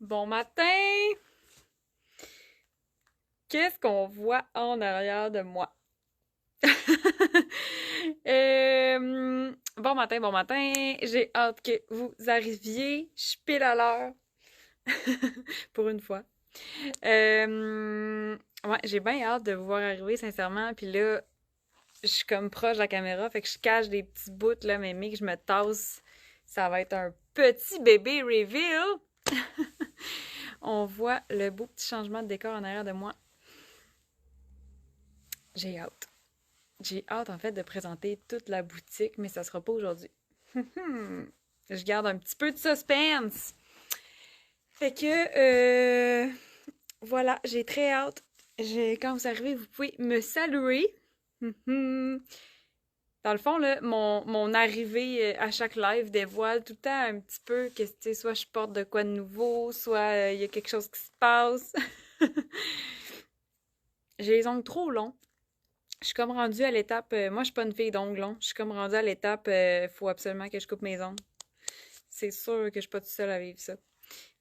Bon matin! Qu'est-ce qu'on voit en arrière de moi? Bon matin, bon matin. J'ai hâte que vous arriviez. Je suis pile à l'heure. Pour une fois. Ouais, j'ai bien hâte de vous voir arriver, sincèrement. Puis là, je suis comme proche de la caméra, fait que je cache des petits bouts, là, mais que je me tasse. Ça va être un petit bébé reveal. On voit le beau petit changement de décor en arrière de moi. J'ai hâte. J'ai hâte, en fait, de présenter toute la boutique, mais ça sera pas aujourd'hui. Je garde un petit peu de suspense. Fait que, voilà, j'ai très hâte. Quand vous arrivez, vous pouvez me saluer. Dans le fond, là, mon arrivée à chaque live dévoile tout le temps un petit peu que, tu sais, soit je porte de quoi de nouveau, soit il y a quelque chose qui se passe. J'ai les ongles trop longs. Je suis comme rendue à l'étape. Moi, je suis pas une fille d'ongles longs. Je suis comme rendue à l'étape. Faut absolument que je coupe mes ongles. C'est sûr que je suis pas toute seule à vivre ça.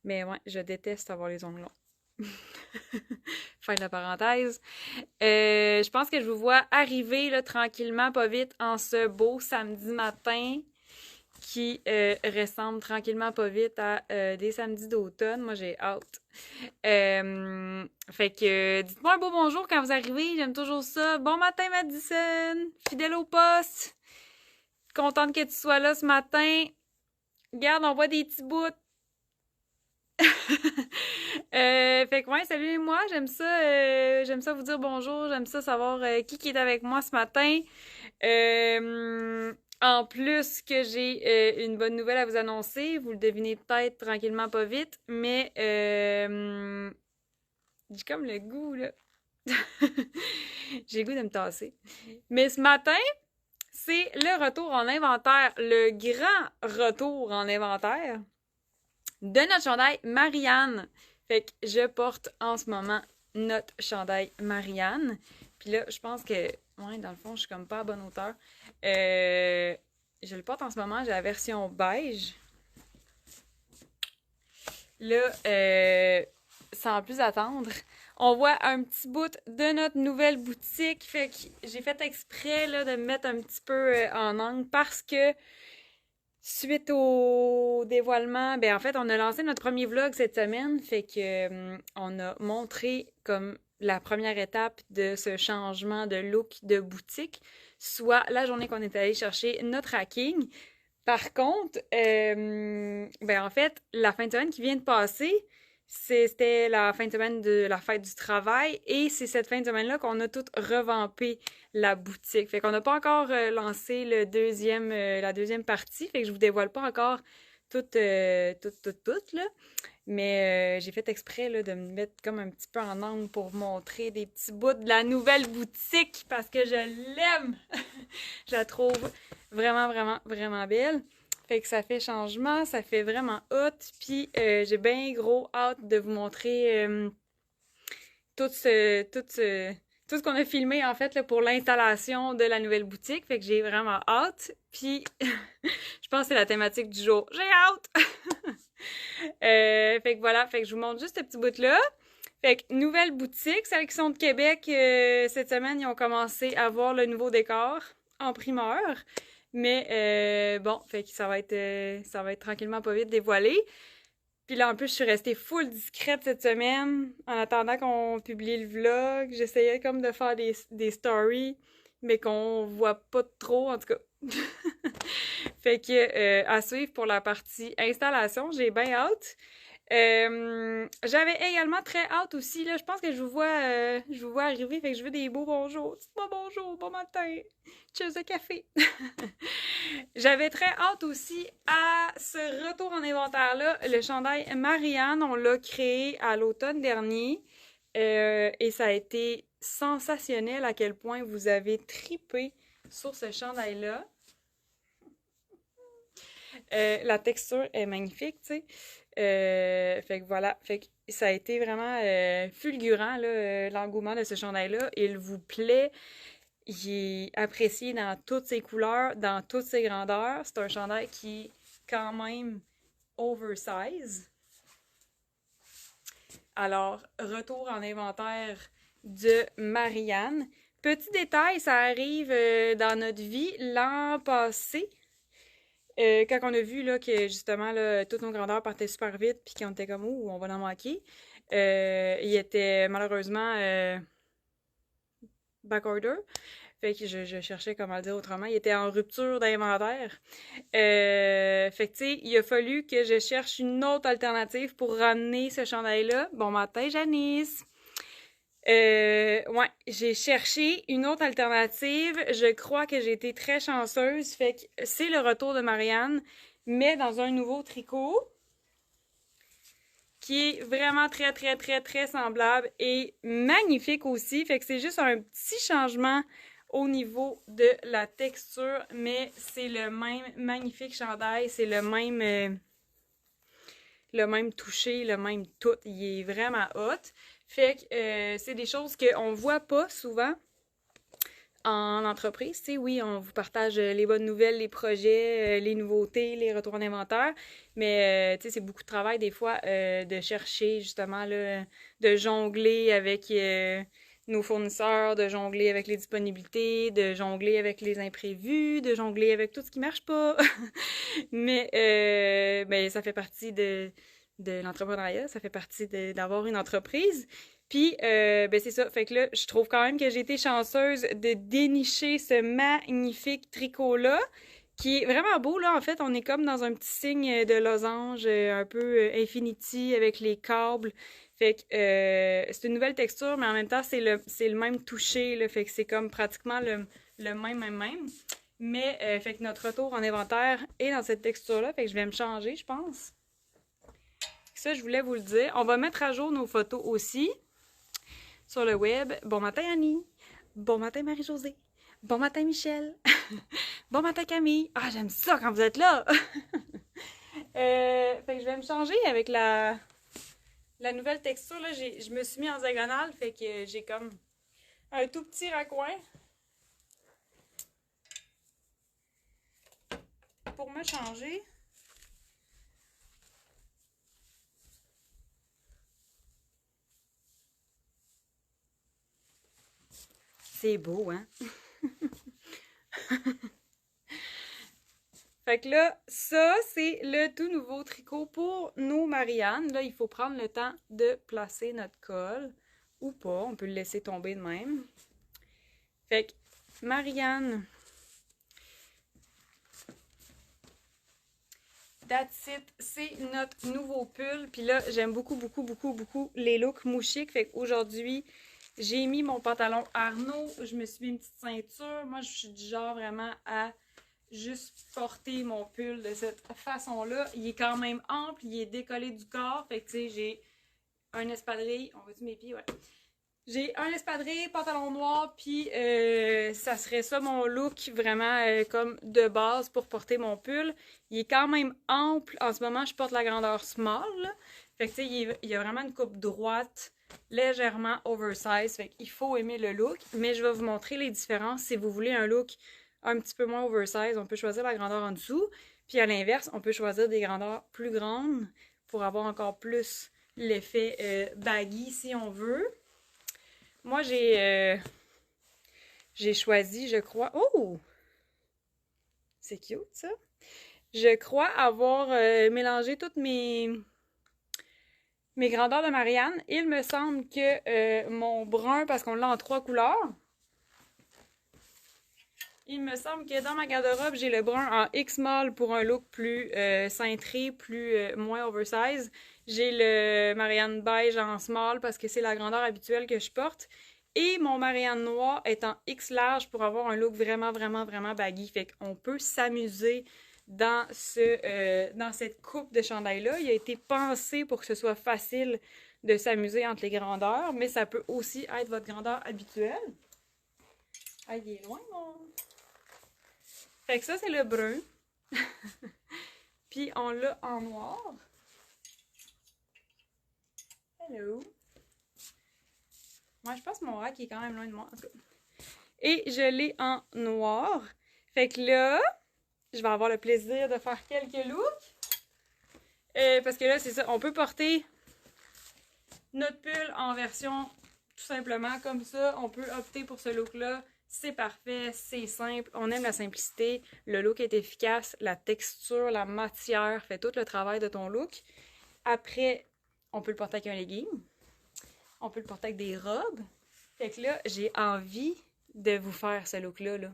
Mais ouais, je déteste avoir les ongles longs. Fin de la parenthèse. Je pense que je vous vois arriver là, tranquillement, pas vite, en ce beau samedi matin qui ressemble tranquillement, pas vite à des samedis d'automne. Moi, j'ai hâte. Fait que dites-moi un beau bonjour quand vous arrivez, j'aime toujours ça. Bon matin, Madison, fidèle au poste. Contente que tu sois là ce matin. Regarde, on voit des petits bouts. Fait que ouais, salut-moi, j'aime ça vous dire bonjour, j'aime ça savoir qui est avec moi ce matin. En plus que j'ai une bonne nouvelle à vous annoncer, vous le devinez peut-être tranquillement pas vite, mais j'ai comme le goût, là. J'ai le goût de me tasser. Mais ce matin, c'est le retour en inventaire, le grand retour en inventaire de notre chandail Marianne. Fait que je porte en ce moment notre chandail Marianne. Puis là, je pense que, ouais, dans le fond, je suis comme pas à bonne hauteur. Je le porte en ce moment, j'ai la version beige. Là, sans plus attendre, on voit un petit bout de notre nouvelle boutique. Fait que j'ai fait exprès là, de me mettre un petit peu en angle parce que suite au dévoilement, ben en fait, on a lancé notre premier vlog cette semaine. Fait que on a montré comme la première étape de ce changement de look de boutique, soit la journée qu'on est allé chercher notre hacking. Par contre, ben en fait, la fin de semaine qui vient de passer, c'était la fin de semaine de la fête du travail et c'est cette fin de semaine-là qu'on a tout revampé la boutique. Fait qu'on n'a pas encore lancé la deuxième partie, fait que je vous dévoile pas encore tout, là. Mais j'ai fait exprès là, de me mettre comme un petit peu en angle pour montrer des petits bouts de la nouvelle boutique parce que je l'aime. Je la trouve vraiment, vraiment, vraiment belle. Fait que ça fait changement, ça fait vraiment hot. Puis j'ai bien gros hâte de vous montrer tout ce qu'on a filmé en fait là, pour l'installation de la nouvelle boutique. Fait que j'ai vraiment hâte. Puis je pense que c'est la thématique du jour. J'ai hâte! Fait que voilà, fait que je vous montre juste ce petit bout-là. Fait que nouvelle boutique, celles qui sont de Québec, cette semaine, ils ont commencé à voir le nouveau décor en primeur. Mais bon, fait que ça va être tranquillement pas vite dévoilé. Puis là, en plus, je suis restée full discrète cette semaine en attendant qu'on publie le vlog. J'essayais comme de faire des stories, mais qu'on voit pas trop, en tout cas. Fait que à suivre pour la partie installation, j'ai bien hâte. J'avais également très hâte aussi, là, je pense que je vous vois arriver, fait que je veux des beaux bonjours. Dites-moi bonjour, bon matin, cheers de café. J'avais très hâte aussi à ce retour en inventaire-là. Le chandail Marianne, on l'a créé à l'automne dernier et ça a été sensationnel à quel point vous avez tripé sur ce chandail-là. La texture est magnifique, tu sais. Fait que voilà, fait que ça a été vraiment fulgurant, là, l'engouement de ce chandail-là. Il vous plaît, il est apprécié dans toutes ses couleurs, dans toutes ses grandeurs. C'est un chandail qui est quand même oversize. Alors, retour en inventaire de Marianne. Petit détail, ça arrive dans notre vie l'an passé. Quand on a vu là, que justement là, toutes nos grandeurs partaient super vite puis qu'on était comme oh, on va en manquer. Il était malheureusement backorder. Fait que je cherchais comment le dire autrement. Il était en rupture d'inventaire. Fait que tu sais, il a fallu que je cherche une autre alternative pour ramener ce chandail-là. Bon matin, Janice! Ouais, j'ai cherché une autre alternative. Je crois que j'ai été très chanceuse. Fait que c'est le retour de Marianne, mais dans un nouveau tricot qui est vraiment très, très, très, très semblable et magnifique aussi. Fait que c'est juste un petit changement au niveau de la texture, mais c'est le même magnifique chandail. C'est le même toucher, le même tout. Il est vraiment hot. Fait que c'est des choses qu'on voit pas souvent en entreprise. Tu sais, oui, on vous partage les bonnes nouvelles, les projets, les nouveautés, les retours en inventaire, mais tu sais, c'est beaucoup de travail des fois de chercher justement là, de jongler avec nos fournisseurs, de jongler avec les disponibilités, de jongler avec les imprévus, de jongler avec tout ce qui marche pas. Mais ben, ça fait partie de l'entrepreneuriat, ça fait partie d'avoir une entreprise. Puis, ben c'est ça. Fait que là, je trouve quand même que j'ai été chanceuse de dénicher ce magnifique tricot-là, qui est vraiment beau, là. En fait, on est comme dans un petit signe de losange, un peu infinity avec les câbles. Fait que c'est une nouvelle texture, mais en même temps, c'est le même toucher, là. Fait que c'est comme pratiquement le même. Mais, fait que notre retour en inventaire est dans cette texture-là. Fait que je vais me changer, je pense. Ça, je voulais vous le dire. On va mettre à jour nos photos aussi sur le web. Bon matin, Annie. Bon matin, Marie-Josée. Bon matin, Michel. Bon matin, Camille. Ah, j'aime ça quand vous êtes là. Fait que je vais me changer avec la nouvelle texture. Là, je me suis mis en diagonale. Fait que j'ai comme un tout petit raccoin pour me changer. C'est beau, hein? Fait que là, ça, c'est le tout nouveau tricot pour nos Marianne. Là, il faut prendre le temps de placer notre col. Ou pas, on peut le laisser tomber de même. Fait que, Marianne, that's it, c'est notre nouveau pull. Puis là, j'aime beaucoup, beaucoup, beaucoup, beaucoup les looks mouchiques. Fait qu'aujourd'hui, j'ai mis mon pantalon Arnaud. Je me suis mis une petite ceinture. Moi, je suis du genre vraiment à juste porter mon pull de cette façon-là. Il est quand même ample, il est décollé du corps. Fait que, tu sais, j'ai un espadrille. On va-tu mes pieds? Ouais. J'ai un espadrille, pantalon noir, puis ça serait ça mon look vraiment comme de base pour porter mon pull. Il est quand même ample. En ce moment, je porte la grandeur small, là. Fait que, tu sais, il y a vraiment une coupe droite, légèrement oversize. Fait qu'il faut aimer le look. Mais je vais vous montrer les différences. Si vous voulez un look un petit peu moins oversize, on peut choisir la grandeur en dessous. Puis à l'inverse, on peut choisir des grandeurs plus grandes pour avoir encore plus l'effet baggy si on veut. Moi, j'ai choisi, je crois... Oh! C'est cute, ça. Je crois avoir mélangé toutes mes grandeurs de Marianne. Il me semble que mon brun, parce qu'on l'a en 3 couleurs, il me semble que dans ma garde-robe, j'ai le brun en X-Mall pour un look plus cintré, moins oversize. J'ai le Marianne beige en small parce que c'est la grandeur habituelle que je porte. Et mon Marianne noir est en X large pour avoir un look vraiment, vraiment, vraiment baggy. Fait qu'on peut s'amuser dans cette coupe de chandail-là. Il a été pensé pour que ce soit facile de s'amuser entre les grandeurs, mais ça peut aussi être votre grandeur habituelle. Ah, il est loin, mon... Fait que ça, c'est le brun. Puis on l'a en noir. Hello. Moi, je pense que mon rack est quand même loin de moi. En tout cas. Et je l'ai en noir. Fait que là, je vais avoir le plaisir de faire quelques looks. Parce que là, c'est ça. On peut porter notre pull en version tout simplement comme ça. On peut opter pour ce look-là. C'est parfait, c'est simple, on aime la simplicité, le look est efficace, la texture, la matière fait tout le travail de ton look. Après, on peut le porter avec un legging, on peut le porter avec des robes. Fait que là, j'ai envie de vous faire ce look-là, là,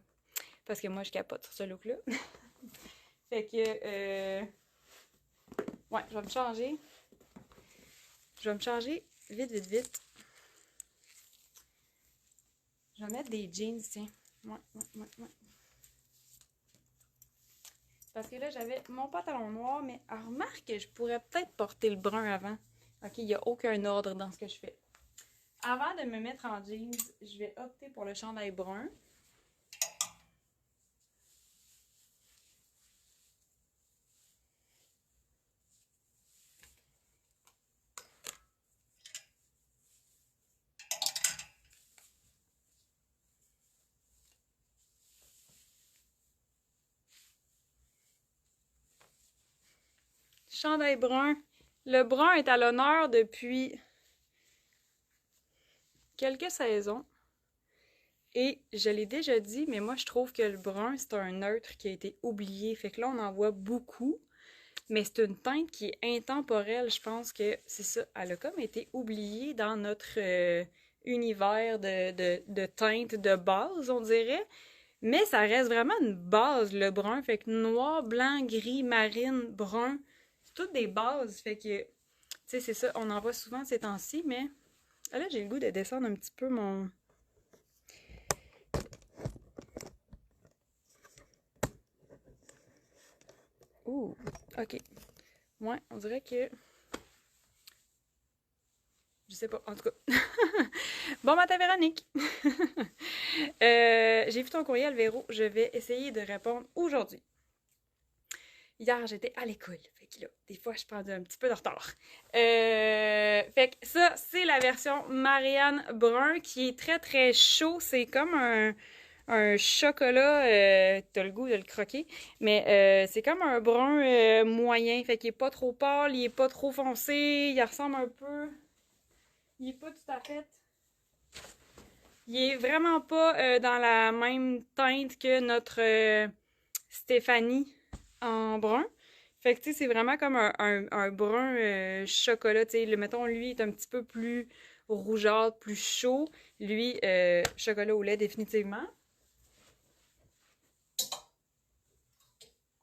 parce que moi, je capote sur ce look-là. Fait que, ouais, je vais me changer. Je vais me changer vite, vite, vite. Je vais mettre des jeans, tiens. Ouais. Parce que là, j'avais mon pantalon noir, mais remarque que je pourrais peut-être porter le brun avant. Ok, il n'y a aucun ordre dans ce que je fais. Avant de me mettre en jeans, je vais opter pour le chandail brun. Chandail brun. Le brun est à l'honneur depuis quelques saisons. Et je l'ai déjà dit, mais moi je trouve que le brun, c'est un neutre qui a été oublié. Fait que là, on en voit beaucoup. Mais c'est une teinte qui est intemporelle. Je pense que c'est ça. Elle a comme été oubliée dans notre univers de teintes de base, on dirait. Mais ça reste vraiment une base, le brun. Fait que noir, blanc, gris, marine, brun, c'est toutes des bases. Fait que, tu sais, c'est ça. On en voit souvent ces temps-ci, mais là, j'ai le goût de descendre un petit peu mon... Ouh, ok. Ouais, on dirait que... Je sais pas, en tout cas. Bon matin, Véronique! J'ai vu ton courriel, Véro. Je vais essayer de répondre aujourd'hui. Hier, j'étais à l'école. Fait que là, des fois, je prends un petit peu de retard. Fait que ça, c'est la version Marianne Brun qui est très, très chaud. C'est comme un chocolat. T'as le goût de le croquer. Mais c'est comme un brun moyen. Fait qu'il est pas trop pâle, il est pas trop foncé. Il ressemble un peu... Il est pas tout à fait... Il est vraiment pas dans la même teinte que notre Stéphanie en brun. Fait que, tu sais, c'est vraiment comme un brun chocolat. Tu sais, mettons, lui est un petit peu plus rougeâtre, plus chaud. Lui, chocolat au lait, définitivement.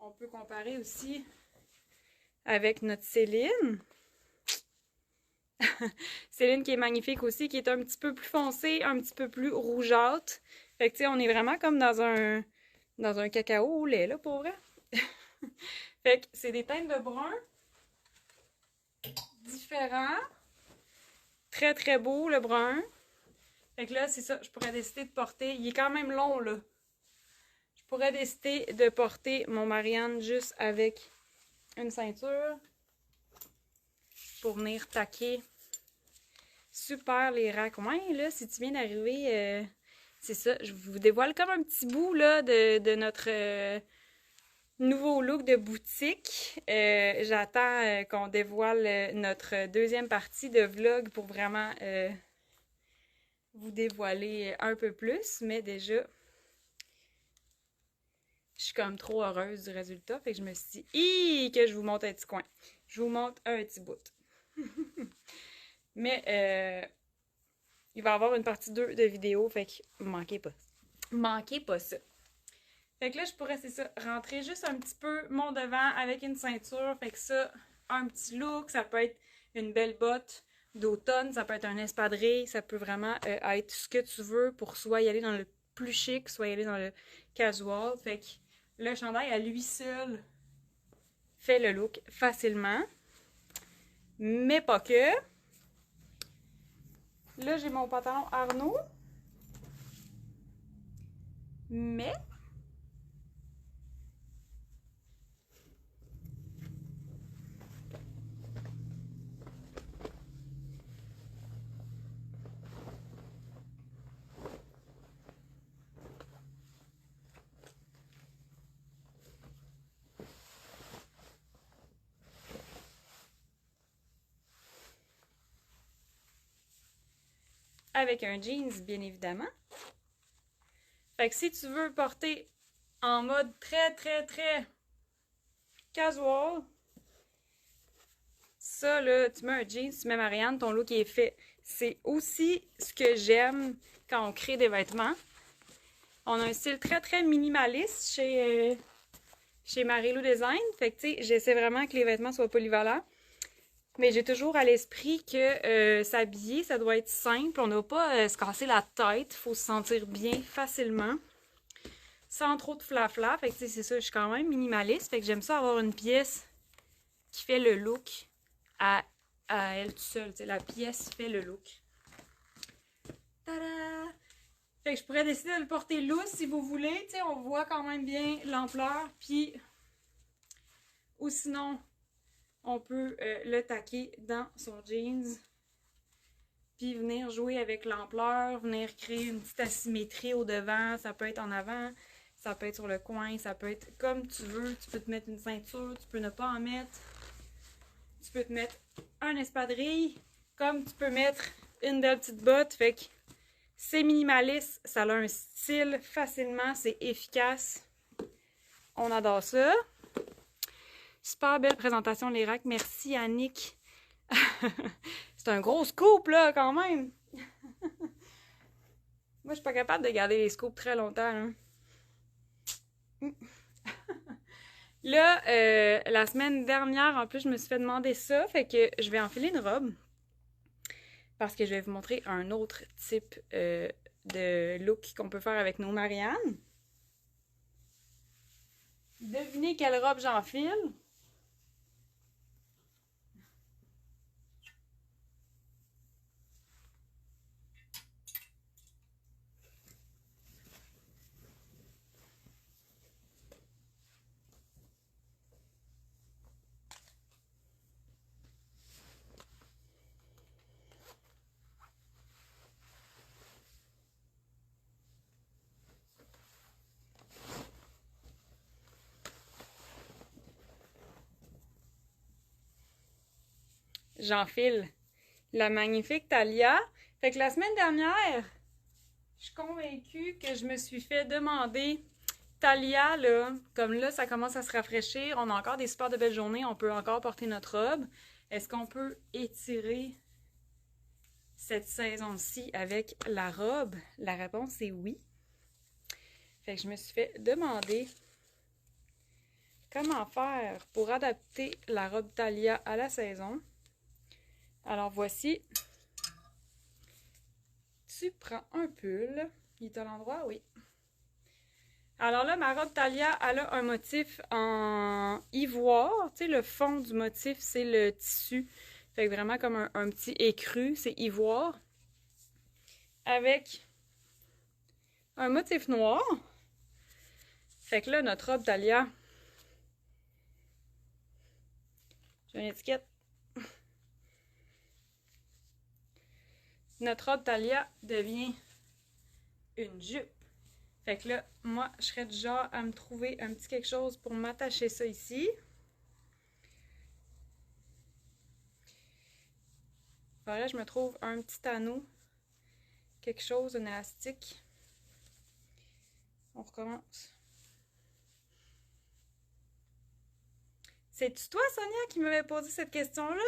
On peut comparer aussi avec notre Céline. Céline qui est magnifique aussi, qui est un petit peu plus foncé, un petit peu plus rougeâtre. Fait que, tu sais, on est vraiment comme dans un cacao au lait, là, pour vrai. Fait que c'est des teintes de brun différents. Très, très beau, le brun. Fait que là, c'est ça, je pourrais décider de porter... Il est quand même long, là. Je pourrais décider de porter mon Marianne juste avec une ceinture pour venir taquer super les racks. Ouais, là, si tu viens d'arriver, c'est ça, je vous dévoile comme un petit bout, là, de notre nouveau look de boutique. J'attends qu'on dévoile notre deuxième partie de vlog pour vraiment vous dévoiler un peu plus. Mais déjà, je suis comme trop heureuse du résultat. Fait que je me suis dit, que je vous montre un petit coin. Je vous montre un petit bout. Mais il va y avoir une partie 2 de vidéo. Fait que manquez pas. Manquez pas ça. Fait que là, je pourrais, c'est ça, rentrer juste un petit peu mon devant avec une ceinture. Fait que ça, un petit look, ça peut être une belle botte d'automne, ça peut être un espadrille, ça peut vraiment être ce que tu veux pour soit y aller dans le plus chic, soit y aller dans le casual. Fait que le chandail à lui seul fait le look facilement. Mais pas que. Là, j'ai mon pantalon Arnaud. Mais avec un jeans, bien évidemment. Fait que si tu veux porter en mode très, très, très casual, ça, là, tu mets un jeans, tu mets Marianne, ton look est fait. C'est aussi ce que j'aime quand on crée des vêtements. On a un style très, très minimaliste chez Marilou Design. Fait que, tu sais, j'essaie vraiment que les vêtements soient polyvalents. Mais j'ai toujours à l'esprit que s'habiller, ça doit être simple. On ne va pas se casser la tête. Il faut se sentir bien facilement. Sans trop de flafla. Fait que, tu sais, c'est ça, je suis quand même minimaliste. Fait que j'aime ça avoir une pièce qui fait le look à elle toute seule. Tu sais, la pièce fait le look. Tada! Fait que je pourrais décider de le porter loose si vous voulez. Tu sais, on voit quand même bien l'ampleur. Puis, ou sinon, on peut le taquer dans son jeans. Puis venir jouer avec l'ampleur, venir créer une petite asymétrie au devant. Ça peut être en avant, ça peut être sur le coin, ça peut être comme tu veux. Tu peux te mettre une ceinture, tu peux ne pas en mettre. Tu peux te mettre un espadrille, comme tu peux mettre une belle petite botte. Fait que c'est minimaliste, ça a un style facilement, c'est efficace. On adore ça. Super belle présentation, les racks. Merci, Annick. C'est un gros scoop, là, quand même. Moi, je suis pas capable de garder les scoops très longtemps. Hein. Là, la semaine dernière, en plus, je me suis fait demander ça. Fait que je vais enfiler une robe. Parce que je vais vous montrer un autre type de look qu'on peut faire avec nos Marianne. Devinez quelle robe j'enfile. J'enfile la magnifique Thalia. Fait que la semaine dernière, je suis convaincue que je me suis fait demander Thalia, là, comme là, ça commence à se rafraîchir, on a encore des super de belles journées, on peut encore porter notre robe. Est-ce qu'on peut étirer cette saison-ci avec la robe? La réponse est oui. Fait que je me suis fait demander comment faire pour adapter la robe Thalia à la saison. Alors voici. Tu prends un pull. Il est à l'endroit? Oui. Alors là, ma robe Thalia, elle a un motif en ivoire. Tu sais, le fond du motif, c'est le tissu. Fait que vraiment comme un petit écru, c'est ivoire. Avec un motif noir. Fait que là, notre robe Thalia, j'ai une étiquette. Notre robe Thalia devient une jupe. Fait que là, moi, je serais du genre à me trouver un petit quelque chose pour m'attacher ça ici. Voilà, je me trouve un petit anneau, quelque chose, un élastique. On recommence. C'est-tu toi, Sonia, qui m'avait posé cette question-là?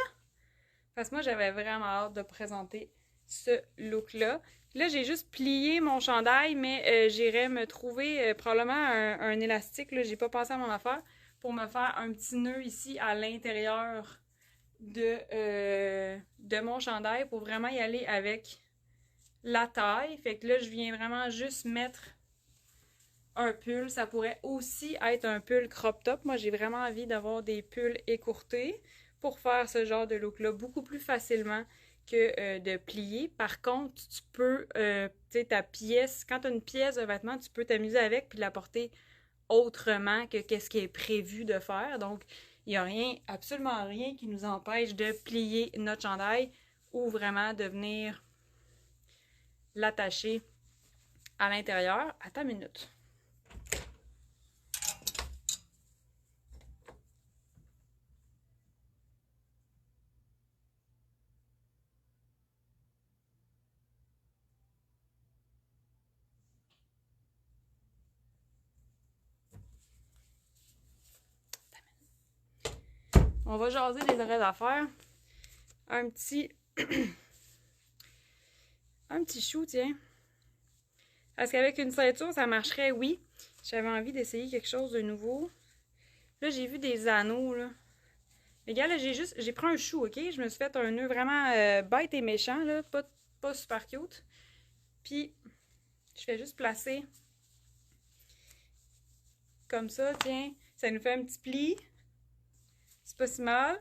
Parce que moi, j'avais vraiment hâte de présenter ce look-là. Là, j'ai juste plié mon chandail, mais j'irais me trouver probablement un élastique. Là, j'ai pas pensé à mon affaire pour me faire un petit nœud ici à l'intérieur de mon chandail pour vraiment y aller avec la taille. Fait que là, je viens vraiment juste mettre un pull. Ça pourrait aussi être un pull crop top. Moi, j'ai vraiment envie d'avoir des pulls écourtés pour faire ce genre de look-là beaucoup plus facilement que de plier. Par contre, tu peux, tu sais, ta pièce, quand tu as une pièce de vêtement, tu peux t'amuser avec puis la porter autrement que qu'est-ce qui est prévu de faire. Donc, il n'y a rien, absolument rien qui nous empêche de plier notre chandail ou vraiment de venir l'attacher à l'intérieur. Attends une minute. On va jaser des vraies affaires. Un petit... un petit chou, tiens. Parce qu'avec une ceinture, ça marcherait, oui. J'avais envie d'essayer quelque chose de nouveau. Là, j'ai vu des anneaux, là. Les gars, là, j'ai pris un chou, OK? Je me suis fait un nœud vraiment bête et méchant, là. Pas super cute. Puis, je fais juste placer comme ça, tiens. Ça nous fait un petit pli. C'est pas si mal.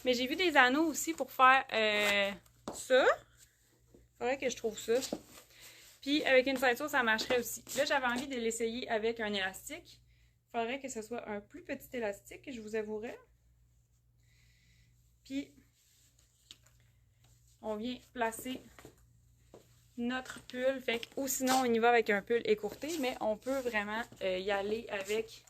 Mais j'ai vu des anneaux aussi pour faire ça. Faudrait que je trouve ça. Puis avec une ceinture, ça marcherait aussi. Là, j'avais envie de l'essayer avec un élastique. Faudrait que ce soit un plus petit élastique, je vous avouerai. Puis, on vient placer notre pull. Fait que, ou sinon, on y va avec un pull écourté, mais on peut vraiment y aller avec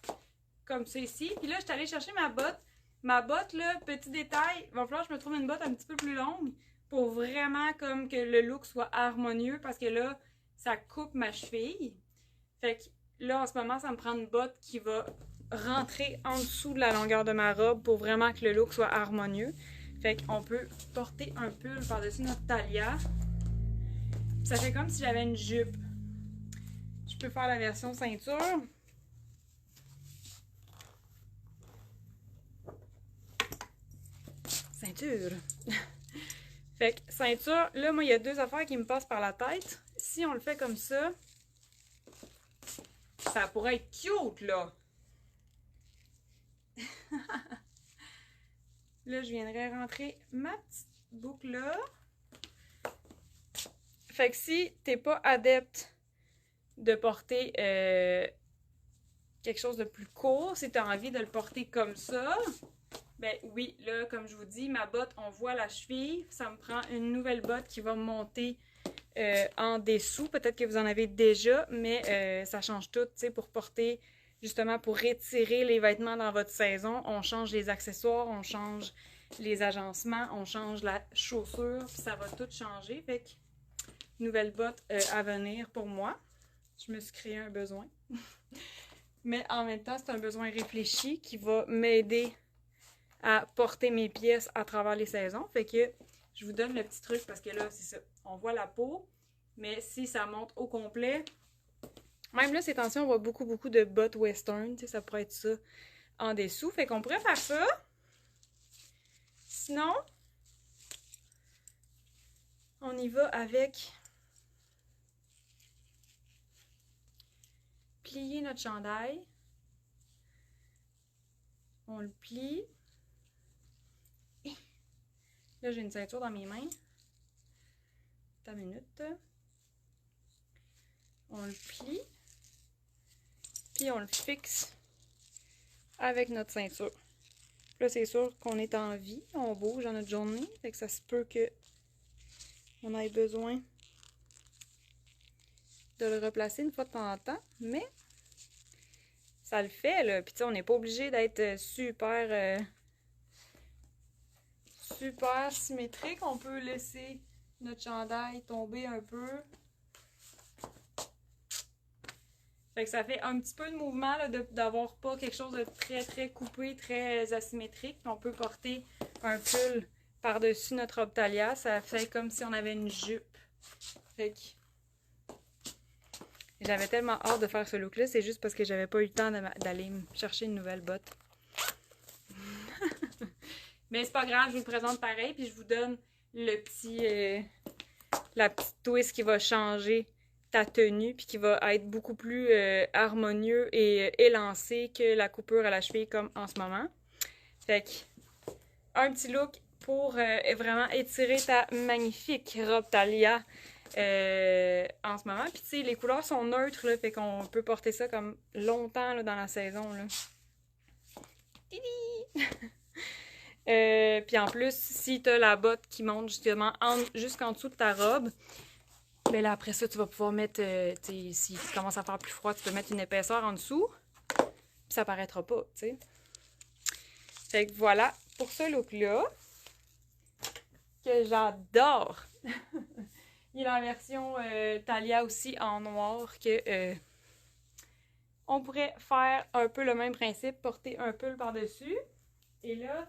comme ça ici. Puis là, je suis allée chercher ma botte. Ma botte, là, petit détail, il va falloir que je me trouve une botte un petit peu plus longue pour vraiment comme que le look soit harmonieux parce que là, ça coupe ma cheville. Fait que là, en ce moment, ça me prend une botte qui va rentrer en dessous de la longueur de ma robe pour vraiment que le look soit harmonieux. Fait qu'on peut porter un pull par-dessus notre talia. Puis ça fait comme si j'avais une jupe. Je peux faire la version ceinture. Ceinture! Fait que ceinture, là, moi, il y a deux affaires qui me passent par la tête. Si on le fait comme ça, ça pourrait être cute, là! Là, je viendrais rentrer ma petite boucle là. Fait que si t'es pas adepte de porter quelque chose de plus court, si t'as envie de le porter comme ça, ben oui, là, comme je vous dis, ma botte, on voit la cheville. Ça me prend une nouvelle botte qui va monter en dessous. Peut-être que vous en avez déjà, mais ça change tout, tu sais, pour porter, justement, pour retirer les vêtements dans votre saison. On change les accessoires, on change les agencements, on change la chaussure, puis ça va tout changer. Fait que, nouvelle botte à venir pour moi. Je me suis créé un besoin. Mais en même temps, c'est un besoin réfléchi qui va m'aider à porter mes pièces à travers les saisons. Fait que je vous donne le petit truc parce que là, c'est ça. On voit la peau, mais si ça monte au complet, même là, ces temps-ci, on voit beaucoup de bottes western. Tu sais, ça pourrait être ça en dessous. Fait qu'on pourrait faire ça. Sinon, on y va avec plier notre chandail. On le plie. Là, j'ai une ceinture dans mes mains. Attends une minute. On le plie. Puis on le fixe avec notre ceinture. Là, c'est sûr qu'on est en vie. On bouge dans notre journée. Fait que ça se peut que on ait besoin de le replacer une fois de temps en temps. Mais ça le fait, là. Puis tu sais, on n'est pas obligé d'être super symétrique. On peut laisser notre chandail tomber un peu. Fait que ça fait un petit peu de mouvement d'avoir pas quelque chose de très coupé, très asymétrique. Puis on peut porter un pull par-dessus notre robe talia. Ça fait comme si on avait une jupe. Fait que j'avais tellement hâte de faire ce look-là. C'est juste parce que j'avais pas eu le temps d'aller me chercher une nouvelle botte. Mais c'est pas grave, je vous le présente pareil. Puis je vous donne le petit... la petite twist qui va changer ta tenue, puis qui va être beaucoup plus harmonieux et élancé que la coupure à la cheville comme en ce moment. Fait que, un petit look pour vraiment étirer ta magnifique robe talia en ce moment. Puis tu sais, les couleurs sont neutres, là, fait qu'on peut porter ça comme longtemps là, dans la saison. Là. Puis en plus, si tu as la botte qui monte justement jusqu'en dessous de ta robe, ben là, après ça, tu vas pouvoir mettre, si tu commences à faire plus froid, tu peux mettre une épaisseur en dessous. Puis ça paraîtra pas, tu sais. Fait que voilà, pour ce look-là, que j'adore. Il y a la version talia aussi en noir que on pourrait faire un peu le même principe, porter un pull par-dessus. Et là,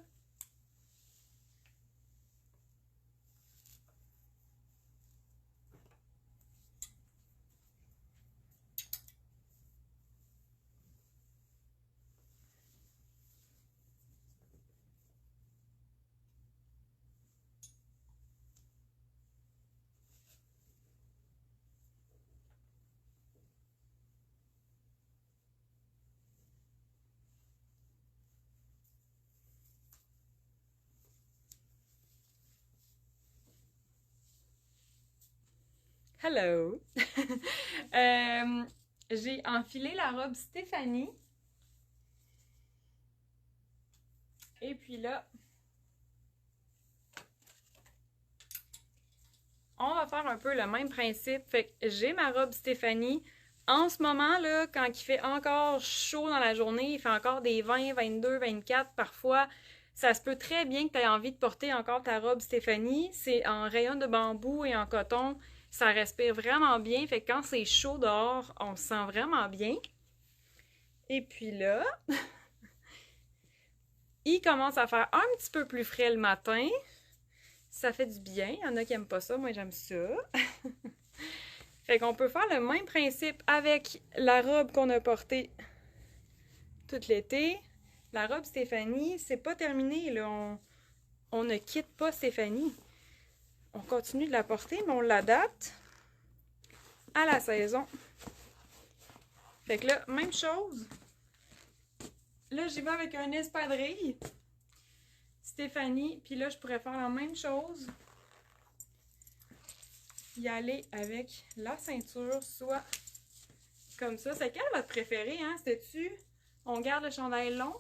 hello! J'ai enfilé la robe Stéphanie. Et puis là, on va faire un peu le même principe. Fait que j'ai ma robe Stéphanie. En ce moment, là, quand il fait encore chaud dans la journée, il fait encore des 20, 22, 24 parfois, ça se peut très bien que tu aies envie de porter encore ta robe Stéphanie. C'est en rayon de bambou et en coton. Ça respire vraiment bien. Fait que quand c'est chaud dehors, on se sent vraiment bien. Et puis là, il commence à faire un petit peu plus frais le matin. Ça fait du bien. Il y en a qui n'aiment pas ça. Moi, j'aime ça. Fait qu'on peut faire le même principe avec la robe qu'on a portée tout l'été. La robe Stéphanie, c'est pas terminé, là. On ne quitte pas Stéphanie. On continue de la porter, mais on l'adapte à la saison. Fait que là, même chose. Là, j'y vais avec un espadrille. Stéphanie, puis là, je pourrais faire la même chose. Y aller avec la ceinture, soit comme ça. C'est quelle votre préférée, hein? C'était-tu? On garde le chandail long,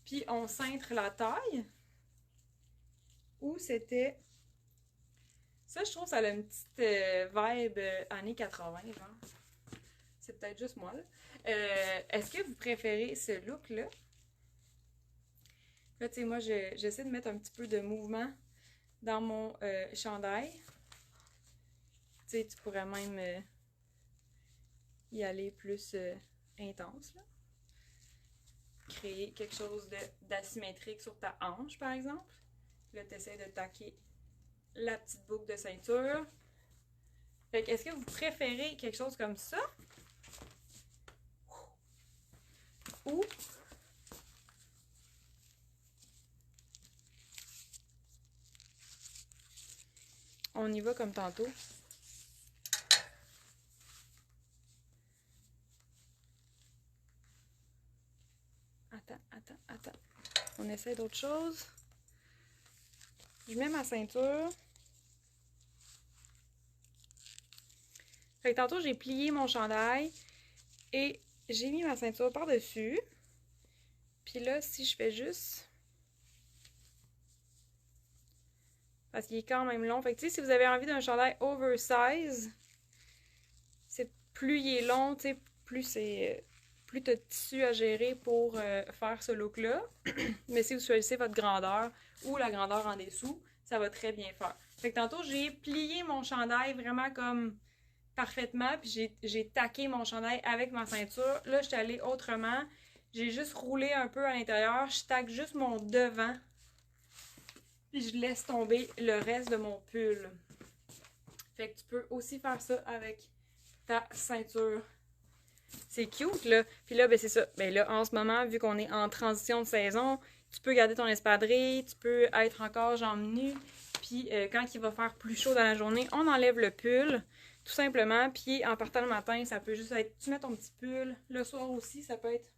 puis on cintre la taille. Ou c'était... Ça, je trouve ça a une petite vibe années 80, genre. C'est peut-être juste moi, là. Est-ce que vous préférez ce look-là? Là, tu sais, moi, j'essaie de mettre un petit peu de mouvement dans mon chandail. Tu sais, tu pourrais même y aller plus intense, là. Créer quelque chose d'asymétrique sur ta hanche, par exemple. Là, tu essaies de taquer la petite boucle de ceinture. Fait que, est-ce que vous préférez quelque chose comme ça? Ou on y va comme tantôt? Attends. On essaie d'autre chose. Je mets ma ceinture. Fait que tantôt, j'ai plié mon chandail et j'ai mis ma ceinture par-dessus. Puis là, si je fais juste... Parce qu'il est quand même long. Fait que, tu sais, si vous avez envie d'un chandail oversize, c'est plus il est long, tu sais, plus c'est... plus t'as de tissu à gérer pour faire ce look-là. Mais si vous choisissez votre grandeur ou la grandeur en dessous, ça va très bien faire. Fait que tantôt, j'ai plié mon chandail vraiment comme parfaitement, puis j'ai taqué mon chandail avec ma ceinture. Là, je suis allée autrement. J'ai juste roulé un peu à l'intérieur. Je taque juste mon devant. Puis je laisse tomber le reste de mon pull. Fait que tu peux aussi faire ça avec ta ceinture. C'est cute, là. Puis là, ben c'est ça. Ben là, en ce moment, vu qu'on est en transition de saison, tu peux garder ton espadrille, tu peux être encore jambes nues. Puis quand il va faire plus chaud dans la journée, on enlève le pull, tout simplement. Puis en partant le matin, ça peut juste être... Tu mets ton petit pull. Le soir aussi, ça peut être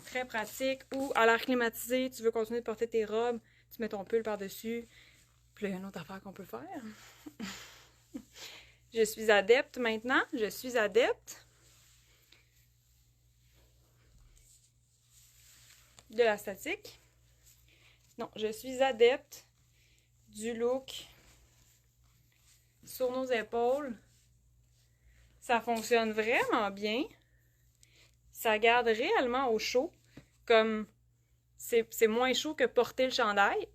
très pratique. Ou à l'air climatisé, tu veux continuer de porter tes robes, tu mets ton pull par-dessus. Puis là, il y a une autre affaire qu'on peut faire. Je suis adepte maintenant. Je suis adepte de la statique. Non, je suis adepte du look sur nos épaules. Ça fonctionne vraiment bien. Ça garde réellement au chaud. Comme c'est moins chaud que porter le chandail.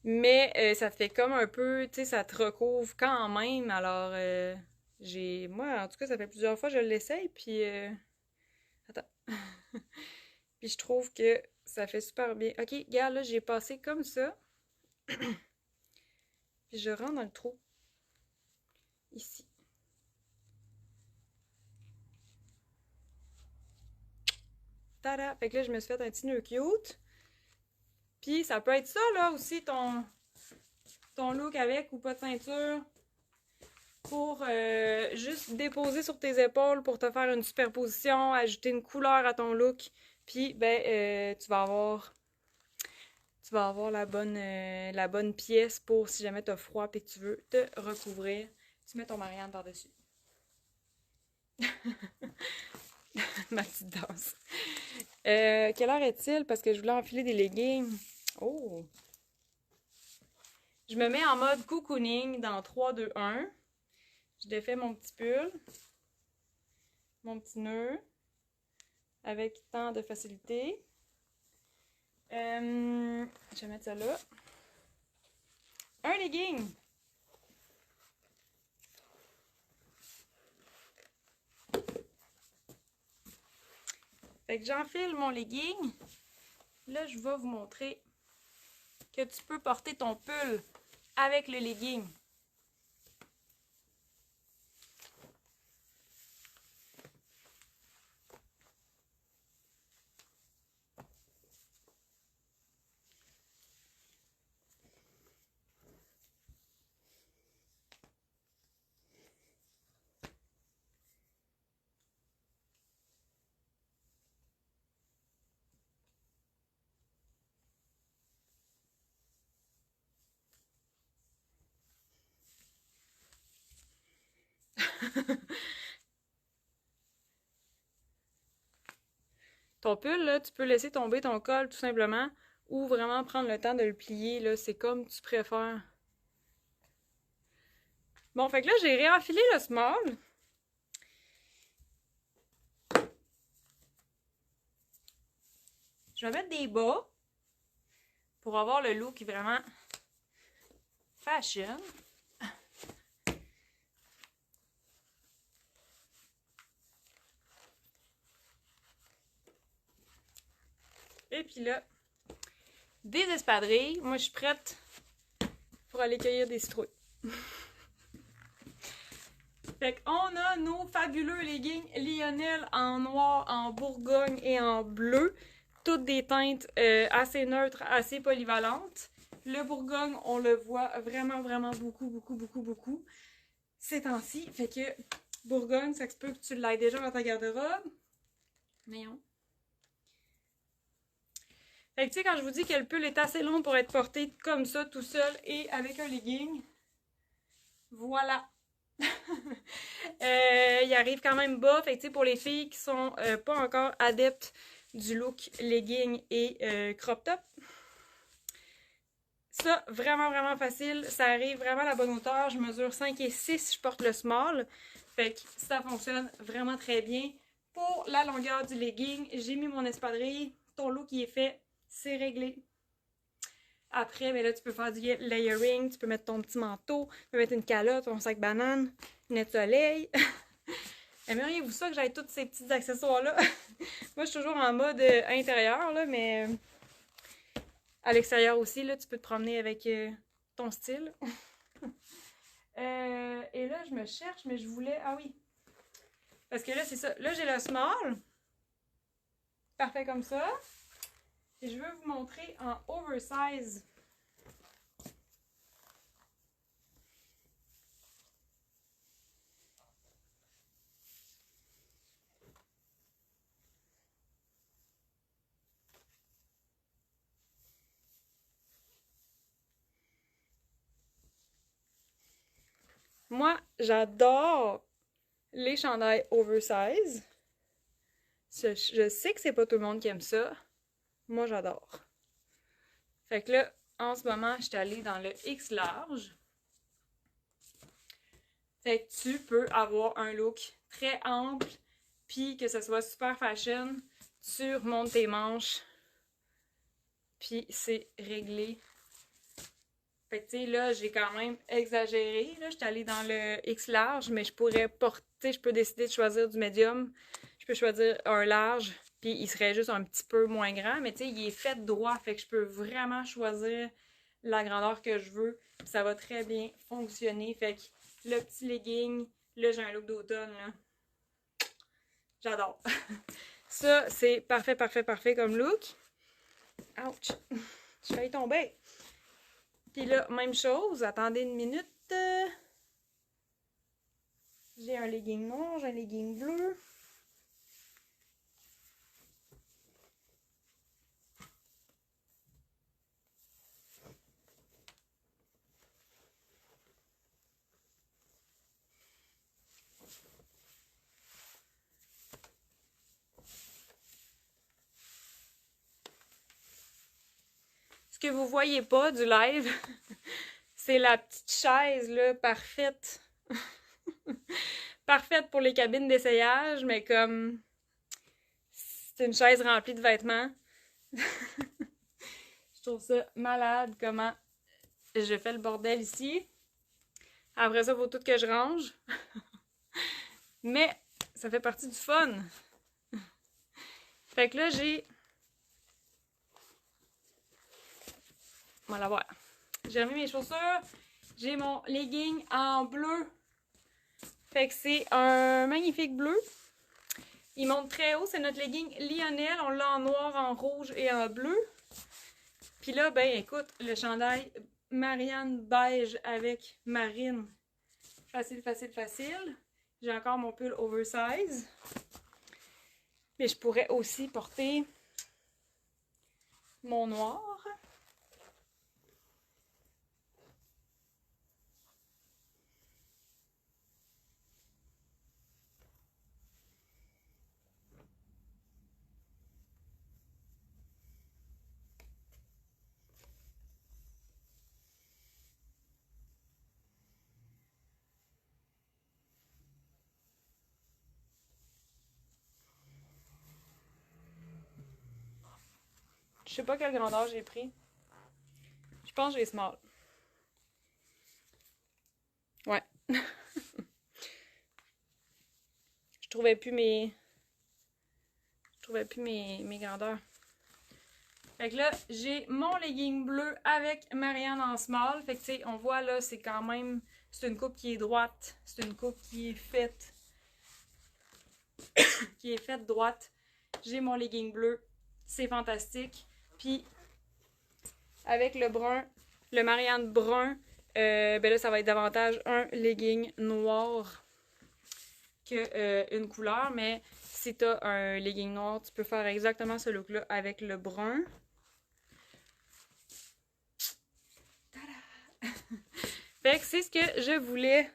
Mais ça te fait comme un peu, tu sais, ça te recouvre quand même. Alors, moi, en tout cas, ça fait plusieurs fois que je l'essaye. Puis, attends. Puis je trouve que ça fait super bien. Ok, regarde, là, j'ai passé comme ça. Puis je rentre dans le trou. Ici. Tada! Fait que là, je me suis fait un petit nœud cute. Puis ça peut être ça, là, aussi, ton look avec ou pas de ceinture. Pour juste déposer sur tes épaules pour te faire une superposition, ajouter une couleur à ton look. Puis, ben, tu vas avoir la bonne pièce pour si jamais tu as froid et que tu veux te recouvrir. Tu mets ton Marianne par-dessus. Ma petite danse. Quelle heure est-il? Parce que je voulais enfiler des leggings. Oh! Je me mets en mode cocooning dans 3, 2, 1. Je défais mon petit pull, mon petit nœud, avec tant de facilité. Je vais mettre ça là. Un legging! Fait que j'enfile mon legging. Là, je vais vous montrer que tu peux porter ton pull avec le legging. Ton pull, là, tu peux laisser tomber ton col tout simplement ou vraiment prendre le temps de le plier, là, c'est comme tu préfères. Bon, fait que là, j'ai réenfilé le small. Je vais mettre des bas pour avoir le look vraiment fashion. Et puis là, des espadrilles. Moi, je suis prête pour aller cueillir des citrouilles. Fait qu'on a nos fabuleux leggings Lionel en noir, en bourgogne et en bleu. Toutes des teintes assez neutres, assez polyvalentes. Le bourgogne, on le voit vraiment, vraiment beaucoup ces temps-ci. Fait que bourgogne, ça se peut que tu l'aies déjà dans ta garde-robe. Mais non. Fait que tu sais, quand je vous dis que le pull est assez long pour être porté comme ça, tout seul et avec un legging, voilà. Il arrive quand même bas. Fait que tu sais, pour les filles qui sont pas encore adeptes du look legging et crop top, ça, vraiment facile. Ça arrive vraiment à la bonne hauteur. Je mesure 5 et 6, je porte le small. Fait que ça fonctionne vraiment très bien. Pour la longueur du legging, j'ai mis mon espadrille. Ton look qui est fait, c'est réglé. Après, ben là, tu peux faire du layering, tu peux mettre ton petit manteau, tu peux mettre une calotte, ton sac banane, lunettes de soleil. Aimeriez-vous ça que j'aille tous ces petits accessoires-là? Moi, je suis toujours en mode intérieur, là, mais à l'extérieur aussi, là, tu peux te promener avec ton style. Et là, je me cherche, mais je voulais... Ah oui! Parce que là, c'est ça. Là, j'ai le small. Parfait comme ça. Et je veux vous montrer en oversize. Moi, j'adore les chandails oversize. Je sais que c'est pas tout le monde qui aime ça. Moi, j'adore. Fait que là, en ce moment, je suis allée dans le X large. Fait que tu peux avoir un look très ample, puis que ce soit super fashion. Tu remontes tes manches, puis c'est réglé. Fait que tu sais, là, j'ai quand même exagéré. Là, je suis allée dans le X large, mais je pourrais porter, je peux décider de choisir du médium. Je peux choisir un large, Puis il serait juste un petit peu moins grand, mais tu sais, il est fait droit, fait que je peux vraiment choisir la grandeur que je veux. Puis ça va très bien fonctionner. Fait que le petit legging, là j'ai un look d'automne, là. J'adore. Ça, c'est parfait, parfait, parfait comme look. Ouch! Je failli tomber. Puis là, même chose. Attendez une minute. J'ai un legging noir, j'ai un legging bleu. Ce que vous voyez pas du live, c'est la petite chaise là, parfaite. Parfaite pour les cabines d'essayage, mais comme c'est une chaise remplie de vêtements. Je trouve ça malade comment je fais le bordel ici. Après ça, il faut tout que je range. Mais ça fait partie du fun. Fait que là, j'ai... Voilà, voilà. J'ai remis mes chaussures. J'ai mon legging en bleu. Fait que c'est un magnifique bleu. Il monte très haut. C'est notre legging Lionel. On l'a en noir, en rouge et en bleu. Puis là, ben écoute, le chandail Marianne beige avec marine. Facile, facile, facile. J'ai encore mon pull oversize. Mais je pourrais aussi porter mon noir. Je sais pas quelle grandeur j'ai pris. Je pense que j'ai small. Ouais. Je trouvais plus mes grandeurs. Fait que là, j'ai mon legging bleu avec Marianne en small. Fait que tu sais, on voit là, c'est quand même... C'est une coupe qui est droite. C'est une coupe qui est faite... qui est faite droite. J'ai mon legging bleu. C'est fantastique. Puis, avec le brun, le Marianne brun, ben là, ça va être davantage un legging noir que une couleur. Mais si tu as un legging noir, tu peux faire exactement ce look-là avec le brun. Fait que c'est ce que je voulais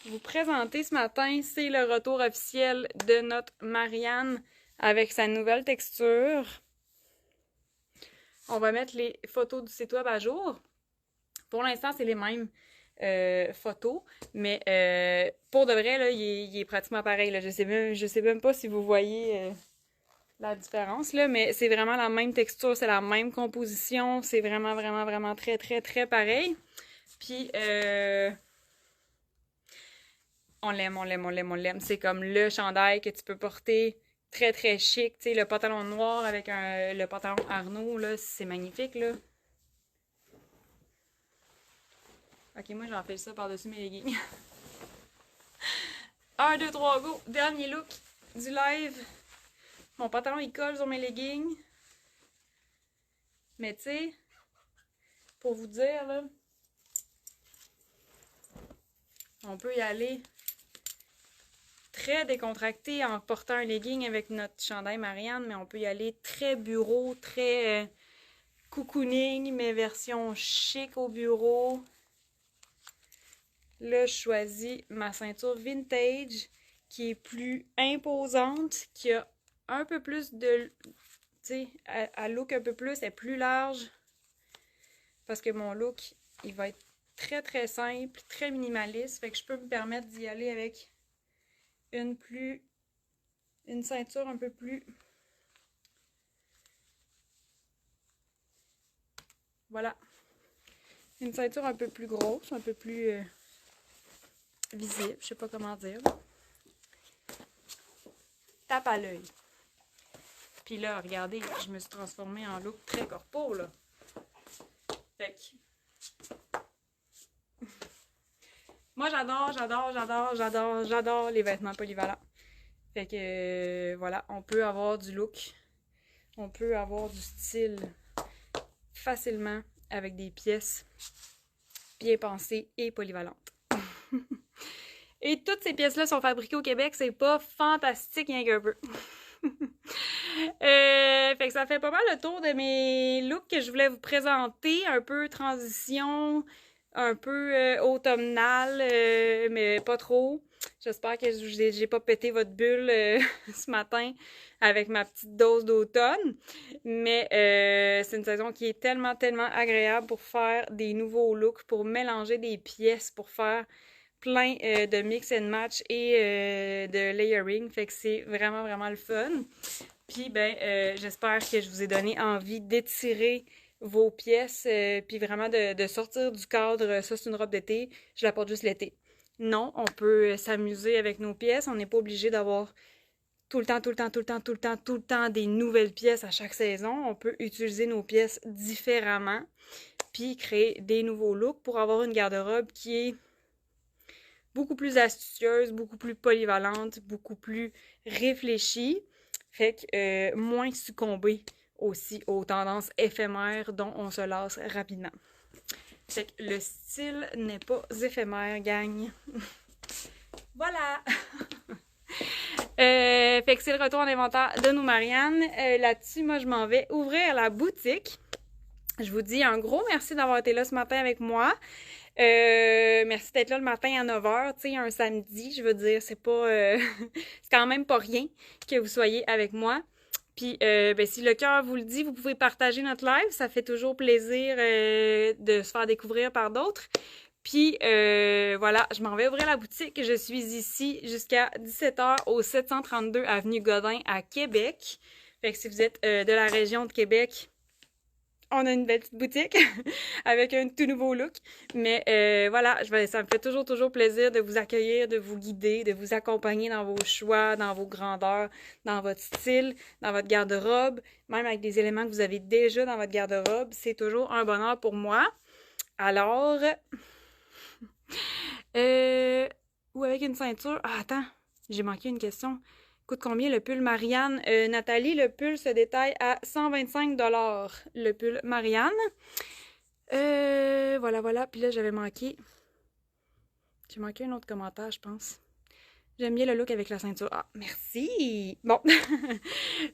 vous présenter ce matin. C'est le retour officiel de notre Marianne avec sa nouvelle texture. On va mettre les photos du site web à jour. Pour l'instant, c'est les mêmes photos, mais pour de vrai, là, il est pratiquement pareil. Là. Je sais même pas si vous voyez la différence, là, mais c'est vraiment la même texture, c'est la même composition. C'est vraiment, vraiment, vraiment très, très, très pareil. Puis, on l'aime, on l'aime, on l'aime, on l'aime. C'est comme le chandail que tu peux porter très, très chic. Tu sais, le pantalon noir avec le pantalon Arnaud, là, c'est magnifique, là. Ok, moi, j'en fais ça par-dessus mes leggings. 1, 2, 3, go! Dernier look du live. Mon pantalon, il colle sur mes leggings. Mais tu sais, pour vous dire, là, on peut y aller très décontracté en portant un legging avec notre chandail Marianne, mais on peut y aller très bureau, très cocooning, mais version chic au bureau. Là, je choisis ma ceinture vintage qui est plus imposante, qui a un peu plus de... Tu sais, à look un peu plus, elle est plus large. Parce que mon look, il va être très très simple, très minimaliste. Fait que je peux me permettre d'y aller avec une ceinture un peu plus... Voilà. Une ceinture un peu plus grosse, un peu plus visible, je sais pas comment dire. Tape à l'œil. Puis là, regardez, je me suis transformée en look très corpo, là. Fait que... Moi, j'adore les vêtements polyvalents. Fait que, voilà, on peut avoir du look, on peut avoir du style facilement avec des pièces bien pensées et polyvalentes. Et toutes ces pièces-là sont fabriquées au Québec, c'est pas fantastique rien qu'un peu. Fait que ça fait pas mal le tour de mes looks que je voulais vous présenter, un peu transition, un peu automnal, mais pas trop. J'espère que j'ai pas pété votre bulle ce matin avec ma petite dose d'automne. Mais c'est une saison qui est tellement, tellement agréable pour faire des nouveaux looks, pour mélanger des pièces, pour faire plein de mix and match et de layering. Fait que c'est vraiment, vraiment le fun. Puis, j'espère que je vous ai donné envie d'étirer vos pièces, puis vraiment de sortir du cadre. Ça, c'est une robe d'été, je la porte juste l'été. Non, on peut s'amuser avec nos pièces. On n'est pas obligé d'avoir tout le temps des nouvelles pièces à chaque saison. On peut utiliser nos pièces différemment, puis créer des nouveaux looks pour avoir une garde-robe qui est beaucoup plus astucieuse, beaucoup plus polyvalente, beaucoup plus réfléchie. Fait que moins succomber aussi aux tendances éphémères dont on se lasse rapidement. Fait que le style n'est pas éphémère, gang. Voilà! Fait que c'est le retour en inventaire de nos Marianne. Là-dessus, moi, je m'en vais ouvrir la boutique. Je vous dis un gros merci d'avoir été là ce matin avec moi. Merci d'être là le matin à 9h, tu sais, un samedi, je veux dire, c'est pas... c'est quand même pas rien que vous soyez avec moi. Puis, si le cœur vous le dit, vous pouvez partager notre live. Ça fait toujours plaisir de se faire découvrir par d'autres. Puis, voilà, je m'en vais ouvrir la boutique. Je suis ici jusqu'à 17h au 732 Avenue Godin à Québec. Fait que si vous êtes de la région de Québec, on a une belle petite boutique avec un tout nouveau look. Mais voilà, ça me fait toujours plaisir de vous accueillir, de vous guider, de vous accompagner dans vos choix, dans vos grandeurs, dans votre style, dans votre garde-robe, même avec des éléments que vous avez déjà dans votre garde-robe. C'est toujours un bonheur pour moi. Alors, ou avec une ceinture. Ah, attends, j'ai manqué une question. Coûte combien le pull Marianne? Nathalie, le pull se détaille à 125 $. Le pull Marianne. Voilà. Puis là, j'avais manqué... J'ai manqué un autre commentaire, je pense. J'aime bien le look avec la ceinture. Ah, merci! Bon.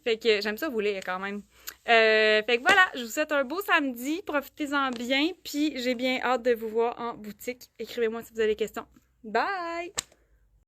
Fait que j'aime ça vous lire quand même. Fait que voilà, je vous souhaite un beau samedi. Profitez-en bien. Puis j'ai bien hâte de vous voir en boutique. Écrivez-moi si vous avez des questions. Bye!